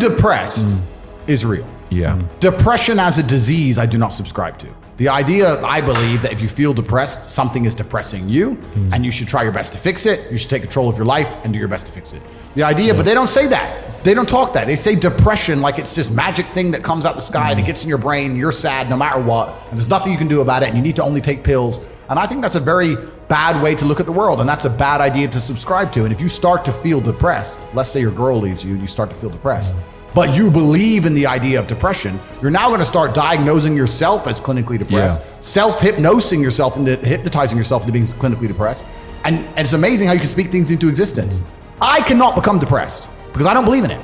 feeling depressed is real. Yeah. Depression as a disease, I do not subscribe to. The idea, I believe, that if you feel depressed, something is depressing you, and you should try your best to fix it. You should take control of your life and do your best to fix it. The idea, but they don't say that. They don't talk that. They say depression like it's this magic thing that comes out the sky and it gets in your brain, you're sad no matter what, and there's nothing you can do about it, and you need to only take pills. And I think that's a very bad way to look at the world, and that's a bad idea to subscribe to. And if you start to feel depressed, let's say your girl leaves you and you start to feel depressed, but you believe in the idea of depression, you're now going to start diagnosing yourself as clinically depressed, self-hypnosing yourself into hypnotizing yourself into being clinically depressed. And it's amazing how you can speak things into existence. I cannot become depressed because I don't believe in it.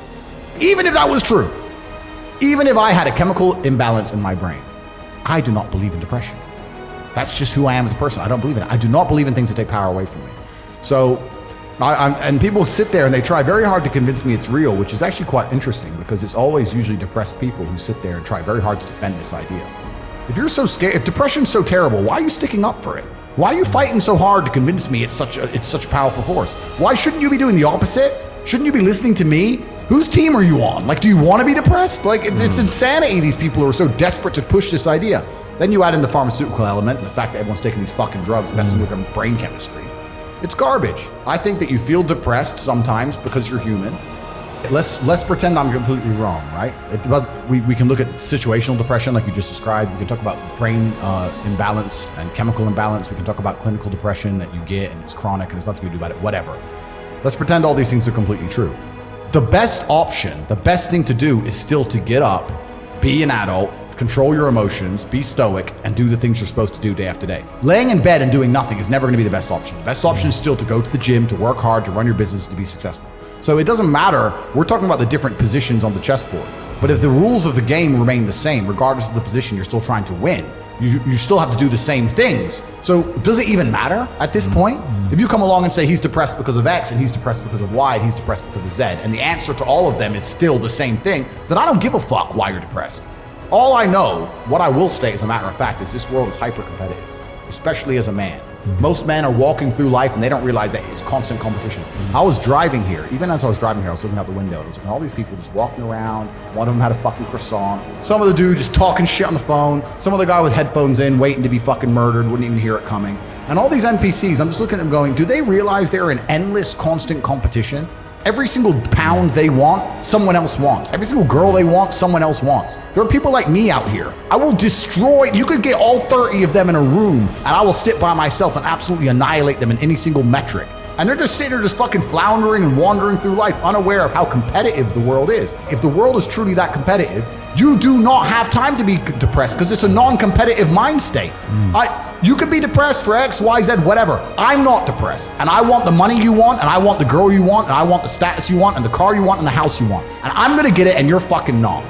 Even if that was true, even if I had a chemical imbalance in my brain, I do not believe in depression. That's just who I am as a person. I don't believe in it. I do not believe in things that take power away from me. So, and people sit there and they try very hard to convince me it's real, which is actually quite interesting because it's always usually depressed people who sit there and try very hard to defend this idea. If you're so scared, if depression's so terrible, why are you sticking up for it? Why are you fighting so hard to convince me it's such a powerful force? Why shouldn't you be doing the opposite? Shouldn't you be listening to me? Whose team are you on? Like, do you want to be depressed? Like, it's insanity, these people who are so desperate to push this idea. Then you add in the pharmaceutical element and the fact that everyone's taking these fucking drugs, messing with their brain chemistry. It's garbage. I think that you feel depressed sometimes because you're human. Let's pretend I'm completely wrong, right? We can look at situational depression like you just described. We can talk about brain imbalance and chemical imbalance. We can talk about clinical depression that you get and it's chronic and there's nothing you can do about it, whatever. Let's pretend all these things are completely true. The best option, the best thing to do is still to get up, be an adult, control your emotions, be stoic, and do the things you're supposed to do day after day. Laying in bed and doing nothing is never going to be the best option. The best option is still to go to the gym, to work hard, to run your business, to be successful. So it doesn't matter. We're talking about the different positions on the chessboard. But if the rules of the game remain the same, regardless of the position you're still trying to win, you still have to do the same things. So does it even matter at this point? If you come along and say he's depressed because of X and he's depressed because of Y and he's depressed because of Z, and the answer to all of them is still the same thing, then I don't give a fuck why you're depressed. All I know, what I will state as a matter of fact, is this world is hyper-competitive, especially as a man. Most men are walking through life and they don't realize that it's constant competition. I was driving here, even as I was driving here, I was looking out the window and I was looking at all these people just walking around. One of them had a fucking croissant. Some of the dude just talking shit on the phone. Some other guy with headphones in, waiting to be fucking murdered, wouldn't even hear it coming. And all these NPCs, I'm just looking at them going, do they realize they're in endless, constant competition? Every single pound they want, someone else wants. Every single girl they want, someone else wants. There are people like me out here. I will destroy, you could get all 30 of them in a room and I will sit by myself and absolutely annihilate them in any single metric. And they're just sitting there just fucking floundering and wandering through life unaware of how competitive the world is. If the world is truly that competitive, you do not have time to be depressed because it's a non-competitive mind state. You could be depressed for X, Y, Z, whatever. I'm not depressed. And I want the money you want, and I want the girl you want, and I want the status you want, and the car you want, and the house you want. And I'm gonna get it, and you're fucking not.